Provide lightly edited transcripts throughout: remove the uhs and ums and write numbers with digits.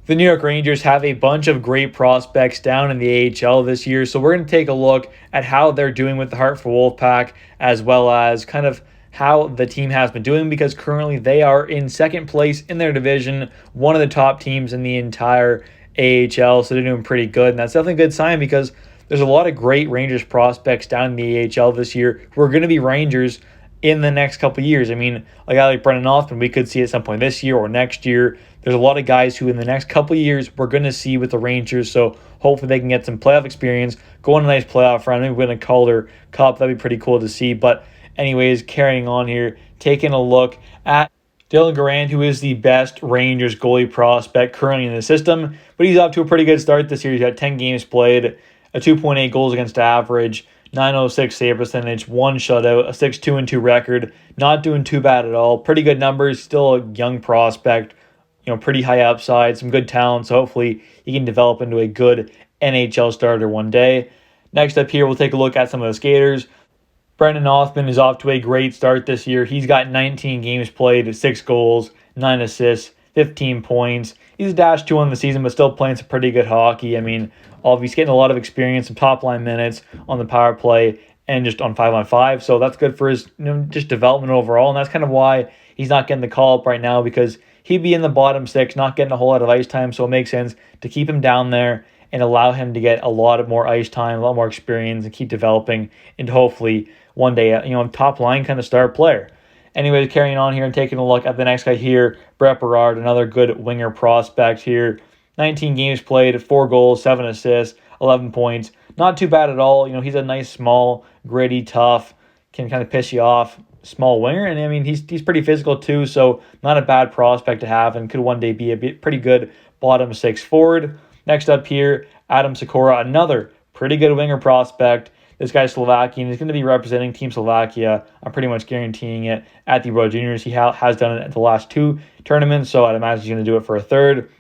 The New York Rangers have a bunch of great prospects down in the AHL this year, so we're going to take a look at how they're doing with the Hartford Wolfpack, as well as kind of how the team has been doing, because currently they are in second place in their division, one of the top teams in the entire AHL, so they're doing pretty good, and that's definitely a good sign because there's a lot of great Rangers prospects down in the AHL this year who are going to be Rangers in the next couple of years. I mean, a guy like Brennan Othmann, we could see at some point this year or next year. There's a lot of guys who in the next couple of years we're going to see with the Rangers, so hopefully they can get some playoff experience, go on a nice playoff run, maybe win a Calder Cup. That'd be pretty cool to see. But anyways, carrying on here, taking a look at Dylan Garand, who is the best Rangers goalie prospect currently in the system, but he's off to a pretty good start this year. He's got 10 games played, a 2.8 goals against average, 906 save percentage, one shutout, a 6-2-2 record. Not doing too bad at all. Pretty good numbers. Still a young prospect. Pretty high upside, some good talent. So hopefully he can develop into a good NHL starter one day. Next up here, we'll take a look at some of the skaters. Brennan Othmann is off to a great start this year. He's got 19 games played, 6 goals, 9 assists, 15 points. He's a -2 on the season, but still playing some pretty good hockey. I mean, obviously getting a lot of experience, some top-line minutes on the power play and just on 5-on-5. So that's good for his just development overall, and that's kind of why he's not getting the call-up right now, because he'd be in the bottom 6, not getting a whole lot of ice time. So it makes sense to keep him down there and allow him to get a lot of more ice time, a lot more experience, and keep developing into hopefully one day, top-line kind of star player. Anyways, carrying on here and taking a look at the next guy here, Brett Berard, another good winger prospect here. 19 games played, 4 goals, 7 assists, 11 points. Not too bad at all. He's a nice, small, gritty, tough, can kind of piss you off small winger. And I mean, he's pretty physical too, so not a bad prospect to have and could one day be a pretty good bottom 6 forward. Next up here, Adam Sikora, another pretty good winger prospect. This guy's Slovakian. He's going to be representing Team Slovakia. I'm pretty much guaranteeing it at the World Juniors. He has done it at the last 2 tournaments, so I'd imagine he's going to do it for a third.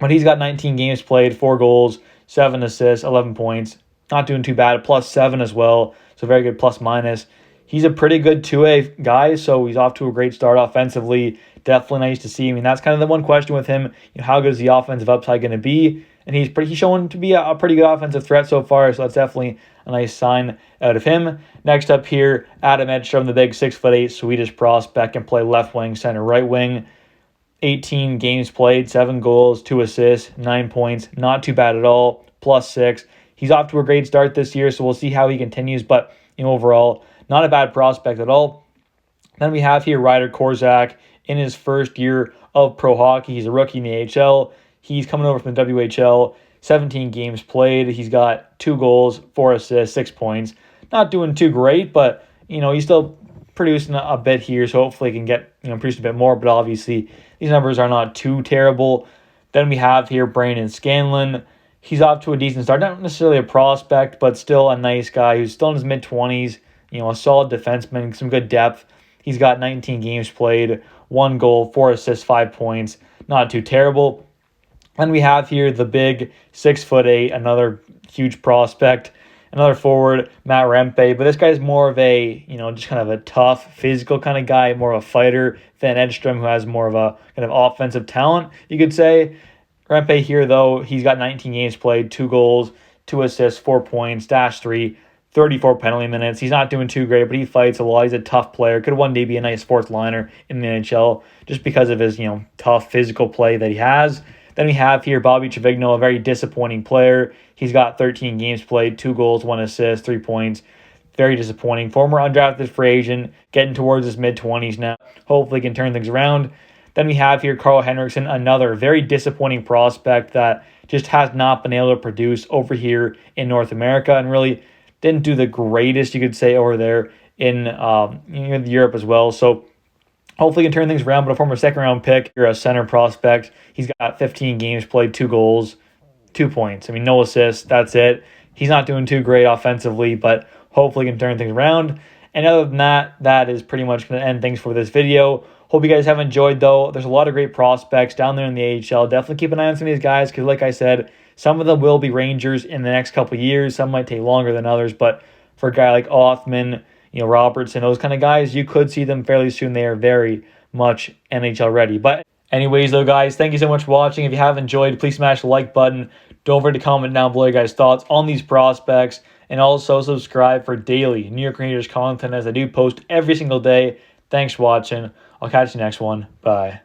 But he's got 19 games played, 4 goals, 7 assists, 11 points. Not doing too bad. +7 as well, so very good plus-minus. He's a pretty good 2A guy, so he's off to a great start offensively. Definitely nice to see. I mean, that's kind of the one question with him. How good is the offensive upside going to be? And he's shown to be a pretty good offensive threat so far, so that's definitely a nice sign out of him. Next up here, Adam Edstrom, the big 6'8" Swedish prospect, can play left wing, center, right wing. 18 games played, 7 goals, 2 assists, 9 points. Not too bad at all. +6. He's off to a great start this year, so we'll see how he continues. But overall, not a bad prospect at all. Then we have here Ryder Korzak in his first year of pro hockey. He's a rookie in the AHL. He's coming over from the WHL. 17 games played. He's got 2 goals, 4 assists, 6 points. Not doing too great, but he's still producing a bit here, so hopefully he can get produce a bit more. But obviously these numbers are not too terrible. Then we have here Brandon Scanlon. He's off to a decent start. Not necessarily a prospect, but still a nice guy who's still in his mid-20s. A solid defenseman, some good depth. He's got 19 games played, 1 goal, 4 assists, 5 points. Not too terrible. Then we have here the big 6'8", another huge prospect, another forward, Matt Rempe. But this guy's more of a, just kind of a tough, physical kind of guy, more of a fighter than Edstrom, who has more of a kind of offensive talent, you could say. Rempe here, though, he's got 19 games played, 2 goals, 2 assists, 4 points, -3, 34 penalty minutes. He's not doing too great, but he fights a lot. He's a tough player. Could one day be a nice fourth liner in the NHL just because of his, tough physical play that he has. Then we have here Bobby Trevigno, a very disappointing player. He's got 13 games played, 2 goals, 1 assist, 3 points. Very disappointing. Former undrafted free agent, getting towards his mid-20s now. Hopefully can turn things around. Then we have here Carl Henriksen, another very disappointing prospect that just has not been able to produce over here in North America and really didn't do the greatest, you could say, over there in Europe as well. So hopefully can turn things around, but a former second-round pick, you're a center prospect. He's got 15 games played, 2 goals, 2 points. I mean, no assists, that's it. He's not doing too great offensively, but hopefully can turn things around. And other than that, that is pretty much going to end things for this video. Hope you guys have enjoyed, though. There's a lot of great prospects down there in the AHL. Definitely keep an eye on some of these guys because, like I said, some of them will be Rangers in the next couple of years. Some might take longer than others, but for a guy like Othmann, Robertson, those kind of guys, you could see them fairly soon. They are very much NHL ready. But Anyways, though, guys, thank you so much for watching. If you have enjoyed, please smash the like button. Don't forget to comment down below your guys' thoughts on these prospects. And also subscribe for daily New York Rangers content as I do post every single day. Thanks for watching. I'll catch you next one. Bye.